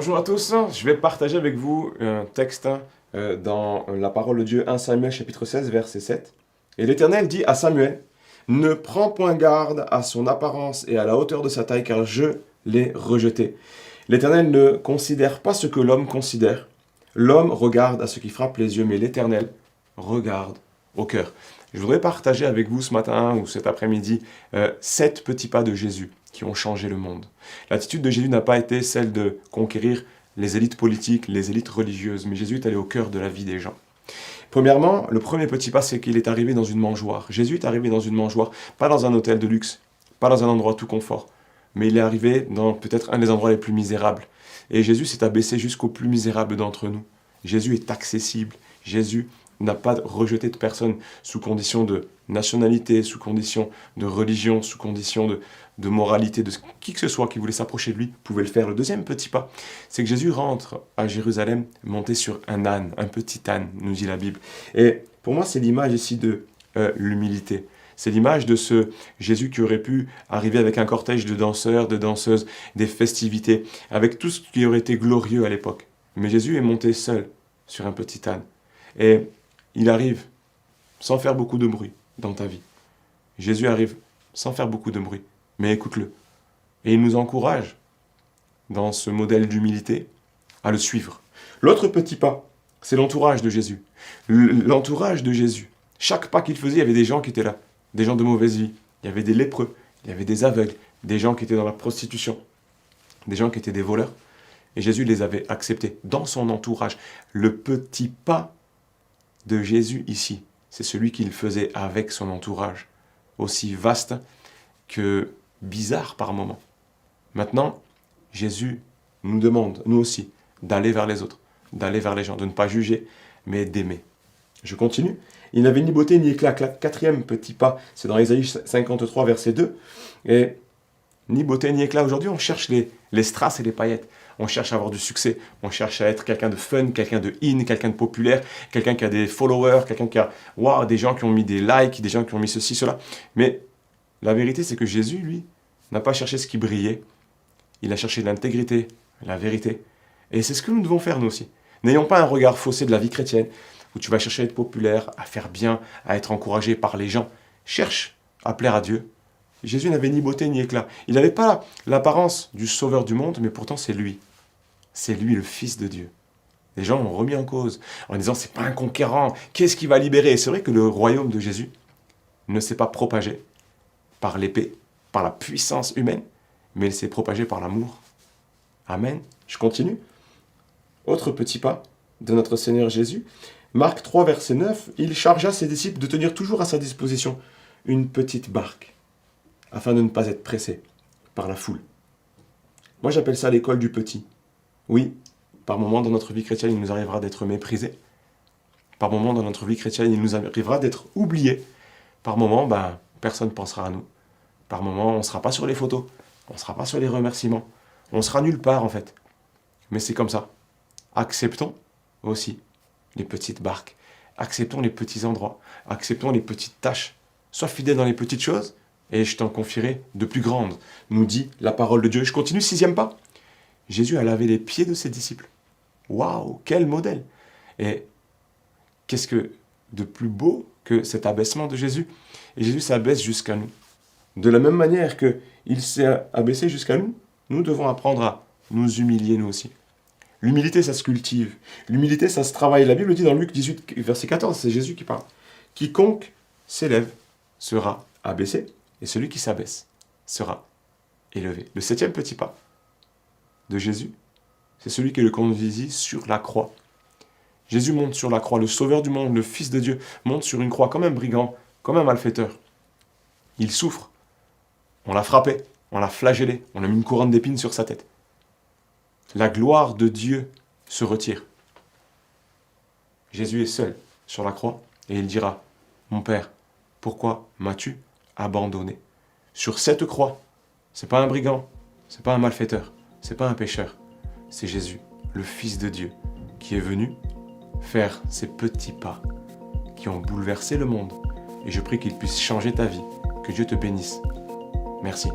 Bonjour à tous, je vais partager avec vous un texte dans la parole de Dieu, 1 Samuel chapitre 16 verset 7. Et l'Éternel dit à Samuel, ne prends point garde à son apparence et à la hauteur de sa taille, car je l'ai rejeté. L'Éternel ne considère pas ce que l'homme considère. L'homme regarde à ce qui frappe les yeux, mais l'Éternel regarde au cœur. Je voudrais partager avec vous ce matin ou cet après-midi 7 petits pas de Jésus qui ont changé le monde. L'attitude de Jésus n'a pas été celle de conquérir les élites politiques, les élites religieuses, mais Jésus est allé au cœur de la vie des gens. Premièrement, le premier petit pas, c'est qu'il est arrivé dans une mangeoire. Jésus est arrivé dans une mangeoire, pas dans un hôtel de luxe, pas dans un endroit tout confort, mais il est arrivé dans peut-être un des endroits les plus misérables. Et Jésus s'est abaissé jusqu'au plus misérable d'entre nous. Jésus est accessible. Jésus n'a pas rejeté de personne sous condition de nationalité, sous condition de religion, sous condition de moralité, de qui que ce soit qui voulait s'approcher de lui, pouvait le faire. Le deuxième petit pas, c'est que Jésus rentre à Jérusalem monté sur un âne, un petit âne, nous dit la Bible. Et pour moi, c'est l'image ici de l'humilité. C'est l'image de ce Jésus qui aurait pu arriver avec un cortège de danseurs, de danseuses, des festivités, avec tout ce qui aurait été glorieux à l'époque. Mais Jésus est monté seul sur un petit âne. Et il arrive sans faire beaucoup de bruit dans ta vie. Jésus arrive sans faire beaucoup de bruit, mais écoute-le. Et il nous encourage, dans ce modèle d'humilité, à le suivre. L'autre petit pas, c'est l'entourage de Jésus. L'entourage de Jésus. Chaque pas qu'il faisait, il y avait des gens qui étaient là, des gens de mauvaise vie. Il y avait des lépreux, il y avait des aveugles, des gens qui étaient dans la prostitution, des gens qui étaient des voleurs. Et Jésus les avait acceptés dans son entourage. Le petit pas de Jésus ici, c'est celui qu'il faisait avec son entourage, aussi vaste que bizarre par moments. Maintenant, Jésus nous demande, nous aussi, d'aller vers les autres, d'aller vers les gens, de ne pas juger, mais d'aimer. Je continue. Il n'avait ni beauté ni éclat. Quatrième petit pas, c'est dans Ésaïe 53, verset 2. Et ni beauté ni éclat. Aujourd'hui, on cherche les strass et les paillettes. On cherche à avoir du succès, on cherche à être quelqu'un de fun, quelqu'un de in, quelqu'un de populaire, quelqu'un qui a des followers, quelqu'un qui a des gens qui ont mis des likes, des gens qui ont mis ceci, cela. Mais la vérité, c'est que Jésus, lui, n'a pas cherché ce qui brillait. Il a cherché l'intégrité, la vérité. Et c'est ce que nous devons faire, nous aussi. N'ayons pas un regard faussé de la vie chrétienne, où tu vas chercher à être populaire, à faire bien, à être encouragé par les gens. Cherche à plaire à Dieu. Jésus n'avait ni beauté ni éclat. Il n'avait pas l'apparence du sauveur du monde, mais pourtant c'est lui. C'est lui le Fils de Dieu. Les gens l'ont remis en cause en disant c'est pas un conquérant, qu'est-ce qui va libérer? Et c'est vrai que le royaume de Jésus ne s'est pas propagé par l'épée, par la puissance humaine, mais il s'est propagé par l'amour. Amen. Je continue. Autre petit pas de notre Seigneur Jésus. Marc 3, verset 9, il chargea ses disciples de tenir toujours à sa disposition une petite barque, afin de ne pas être pressé par la foule. Moi, j'appelle ça l'école du petit. Oui, par moments dans notre vie chrétienne, il nous arrivera d'être méprisés. Par moments dans notre vie chrétienne, il nous arrivera d'être oubliés. Par moments, personne ne pensera à nous. Par moments, on ne sera pas sur les photos. On ne sera pas sur les remerciements. On sera nulle part, en fait. Mais c'est comme ça. Acceptons aussi les petites barques. Acceptons les petits endroits. Acceptons les petites tâches. Sois fidèle dans les petites choses, et je t'en confierai de plus grandes, nous dit la parole de Dieu. Je continue, 6e pas. Jésus a lavé les pieds de ses disciples. Waouh, quel modèle! Et qu'est-ce que de plus beau que cet abaissement de Jésus? Et Jésus s'abaisse jusqu'à nous. De la même manière qu'il s'est abaissé jusqu'à nous, nous devons apprendre à nous humilier nous aussi. L'humilité, ça se cultive. L'humilité, ça se travaille. La Bible dit dans Luc 18, verset 14, c'est Jésus qui parle. Quiconque s'élève sera abaissé, et celui qui s'abaisse sera élevé. Le 7e petit pas de Jésus, c'est celui qui le conduisit sur la croix. Jésus monte sur la croix, le sauveur du monde, le Fils de Dieu, monte sur une croix comme un brigand, comme un malfaiteur. Il souffre. On l'a frappé, on l'a flagellé, on a mis une couronne d'épines sur sa tête. La gloire de Dieu se retire. Jésus est seul sur la croix et il dira, « Mon Père, pourquoi m'as-tu abandonné ?» Sur cette croix, c'est pas un brigand, c'est pas un malfaiteur, c'est pas un pécheur, c'est Jésus, le Fils de Dieu, qui est venu faire ces petits pas qui ont bouleversé le monde. Et je prie qu'il puisse changer ta vie. Que Dieu te bénisse. Merci.